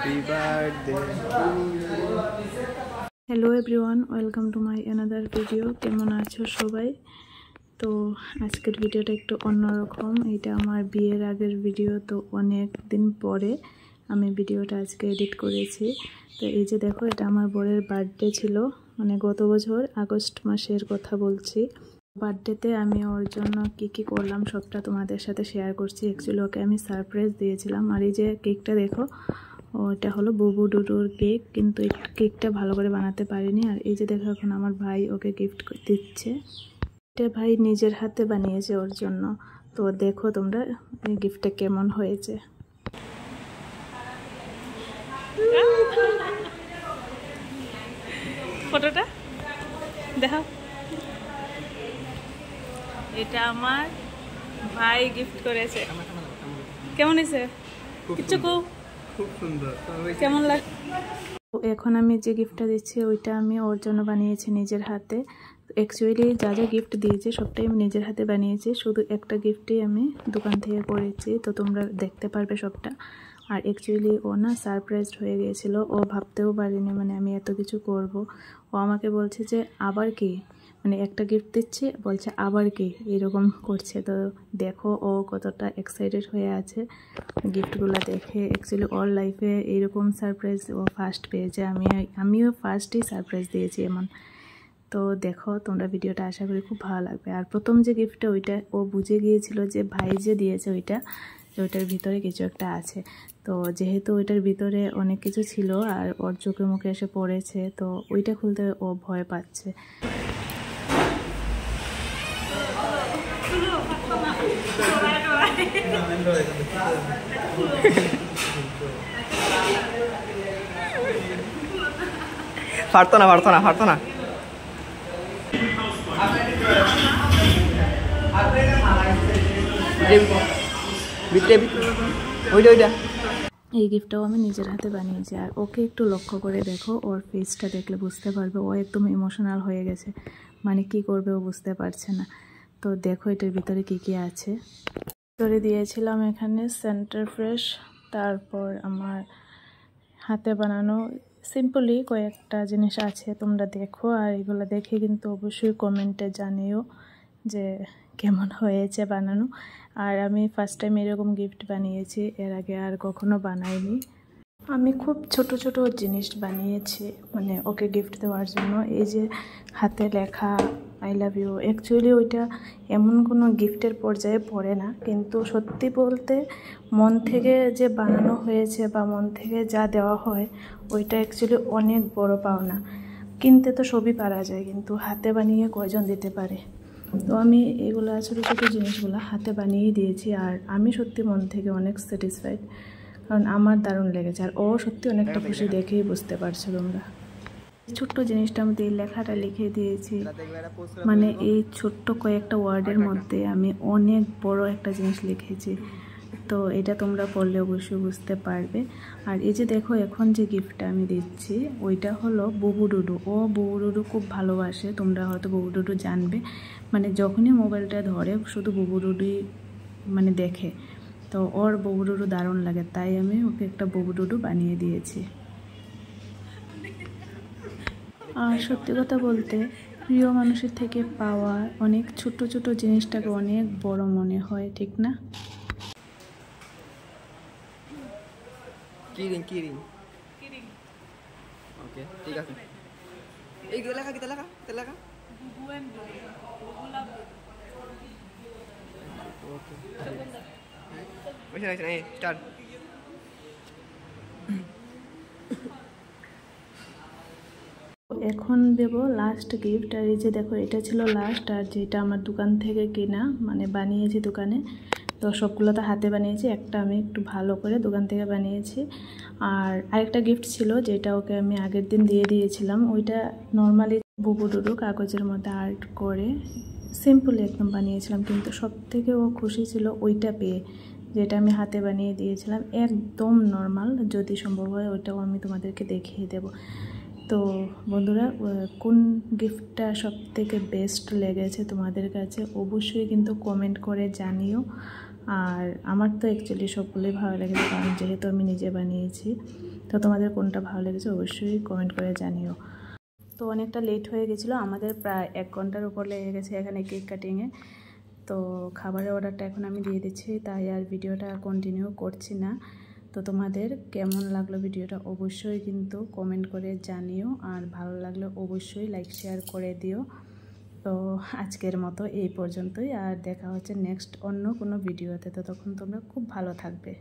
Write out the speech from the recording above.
Happy birthday to you. Hello everyone, welcome to my another video. কেমন আছো সবাই? তো আজকের ভিডিওটা একটু অন্যরকম। এটা আমার বিয়ের আগের ভিডিও, তো অনেক দিন পরে আমি ভিডিওটা আজকে এডিট করেছি। তো এই যে দেখো, এটা আমার বরের বার্থডে ছিল, মানে গত বছর আগস্ট মাসের কথা বলছি। বার্থডেতে আমি ওর জন্য কী করলাম সবটা তোমাদের সাথে শেয়ার করছি। অ্যাকচুয়ালি ওকে আমি সারপ্রাইজ দিয়েছিলাম। আর এই যে কেকটা দেখো, ওটা হলো বুবু ডুডুর কেক, কিন্তু এই কেকটা ভালো করে বানাতে পারিনি। আর এই যে দেখো, এখন আমার ভাই ওকে গিফট দিচ্ছে। এটা ভাই নিজের হাতে বানিয়েছে ওর জন্য। তো দেখো তোমরা এই গিফটটা কেমন হয়েছে। ফটোটা দেখো, এটা আমার ভাই গিফট করেছে। কেমন হয়েছে? কিচ্ছু খুব সুন্দর। কেমন লাগে? এখন আমি যে গিফটটা দিচ্ছি ওইটা আমি ওর জন্য বানিয়েছি নিজের হাতে। অ্যাকচুয়ালি যা যা গিফট দিয়েছে সবটাই আমি নিজের হাতে বানিয়েছি, শুধু একটা গিফটই আমি দোকান থেকে করেছি। তো তোমরা দেখতে পারবে সবটা। আর অ্যাকচুয়ালি ও না সারপ্রাইজড হয়ে গিয়েছিল, ও ভাবতেও পারিনি মানে আমি এত কিছু করব। ও আমাকে বলছে যে আবার কি, মানে একটা গিফট দিচ্ছি, বলছে আবার কি, এরকম করছে। তো দেখো ও কতটা এক্সাইটেড হয়ে আছে গিফটগুলো দেখে। অ্যাকচুয়ালি ওর লাইফে এইরকম সারপ্রাইজ ও ফার্স্ট পেয়েছে। আমিও ফার্স্টই সারপ্রাইজ দিয়েছি এমন। তো দেখো তোমরা ভিডিওটা, আশা করি খুব ভালো লাগবে। আর প্রথম যে গিফটটা ওইটা ও বুঝে গিয়েছিল যে ভাই যে দিয়েছে ওইটার ভিতরে কিছু একটা আছে। তো যেহেতু ওইটার ভিতরে অনেক কিছু ছিল আর ওর চোখে মুখে এসে পড়েছে, তো ওইটা খুলতে ও ভয় পাচ্ছে। পারতো না ওইটা এই গিফটটাও আমি নিজের হাতে বানিয়েছি। আর ওকে একটু লক্ষ্য করে দেখো, ওর ফেসটা দেখলে বুঝতে পারবে ও একদম ইমোশনাল হয়ে গেছে, মানে কি করবে ও বুঝতে পারছে না। তো দেখো এটার ভিতরে কি আছে। ভিতরে দিয়েছিলাম এখানে সেন্টার ফ্রেশ, তারপর আমার হাতে বানানো সিম্পলি কয়েকটা জিনিস আছে, তোমরা দেখো। আর এগুলো দেখে কিন্তু অবশ্যই কমেন্টে জানিও যে কেমন হয়েছে বানানো। আর আমি ফার্স্ট টাইম এরকম গিফট বানিয়েছি, এর আগে আর কখনো বানাইনি। আমি খুব ছোট ছোট জিনিস বানিয়েছি মানে ওকে গিফট দেওয়ার জন্য। এই যে হাতে লেখা আই লাভ ইউ, অ্যাকচুয়ালি ওইটা এমন কোনো গিফটের পর্যায়ে পড়ে না, কিন্তু সত্যি বলতে মন থেকে যে বানানো হয়েছে বা মন থেকে যা দেওয়া হয় ওইটা অ্যাকচুয়ালি অনেক বড় পাওনা। কিনতে তো সবই পারা যায়, কিন্তু হাতে বানিয়ে কয়জন দিতে পারে। তো আমি এগুলো ছোটো ছোটো জিনিসগুলো হাতে বানিয়েই দিয়েছি। আর আমি সত্যি মন থেকে অনেক স্যাটিসফাইড, কারণ আমার দারুণ লেগেছে। আর ও সত্যি অনেকটা খুশি, দেখেই বুঝতে পারছো তোমরা। ছোট্ট জিনিসটার মধ্যে এই লেখাটা লিখে দিয়েছি, মানে এই ছোট্ট কয়েকটা ওয়ার্ডের মধ্যে আমি অনেক বড় একটা জিনিস লিখেছি। তো এটা তোমরা পড়লে অবশ্যই বুঝতে পারবে। আর এই যে দেখো, এখন যে গিফটটা আমি দিচ্ছি ওইটা হলো বুবু ডুডু। ও বুবু ডুডু খুব ভালোবাসে, তোমরা হয়তো বুবু ডুডু জানবে। মানে যখনই মোবাইলটা ধরে শুধু বুবু ডুডুই মানে দেখে। তো ওর বুবু ডুডু দারুণ লাগে, তাই আমি ওকে একটা বুবু ডুডু বানিয়ে দিয়েছি। আর সত্যি কথা বলতে, প্রিয় মানুষের থেকে পাওয়া অনেক ছোট ছোট জিনিসটাকে অনেক বড় মনে হয়, ঠিক না? কিরিং ওকে, ঠিক আছে। এই লেখা বুবু এন্ড বুবু লাভ ওকে, ওকে স্টার্ট। এখন দেব লাস্ট গিফট। আর এই যে দেখো, এটা ছিল লাস্ট। আর যেটা আমার দোকান থেকে কেনা, মানে বানিয়েছি দোকানে। তো সবগুলো তো হাতে বানিয়েছি, একটা আমি একটু ভালো করে দোকান থেকে বানিয়েছি। আর আরেকটা গিফট ছিল যেটা ওকে আমি আগের দিন দিয়ে দিয়েছিলাম, ওইটা নর্মালি বুবু ডুডু কাগজের মধ্যে আর্ট করে সিম্পলি একদম বানিয়েছিলাম। কিন্তু সব থেকে ও খুশি ছিল ওইটা পেয়ে, যেটা আমি হাতে বানিয়ে দিয়েছিলাম একদম নর্মাল। যদি সম্ভব হয় ওইটাও আমি তোমাদেরকে দেখিয়ে দেব। তো বন্ধুরা, কোন গিফটটা সবথেকে বেস্ট লেগেছে তোমাদের কাছে অবশ্যই কিন্তু কমেন্ট করে জানিও। আর আমার তো অ্যাকচুয়ালি সবগুলোই ভালো লেগেছে, কারণ যেহেতু আমি নিজে বানিয়েছি। তো তোমাদের কোনটা ভালো লেগেছে অবশ্যই কমেন্ট করে জানিও। তো অনেকটা লেট হয়ে গেছিলো, আমাদের প্রায় 1 ঘন্টার উপর লেগে গেছে এখানে কেক কাটিংয়ে। তো খাবারের অর্ডারটা এখন আমি দিয়ে দিচ্ছি, তাই আর ভিডিওটা কন্টিনিউ করছি না। তো তোমাদের কেমন লাগলো ভিডিওটা অবশ্যই কিন্তু কমেন্ট করে জানিও, আর ভালো লাগলে অবশ্যই লাইক শেয়ার করে দিও। তো আজকের মতো এই পর্যন্তই, আর দেখা হচ্ছে নেক্সট অন্য কোনো ভিডিওতে। তো তখন তোমরা খুব ভালো থাকবে।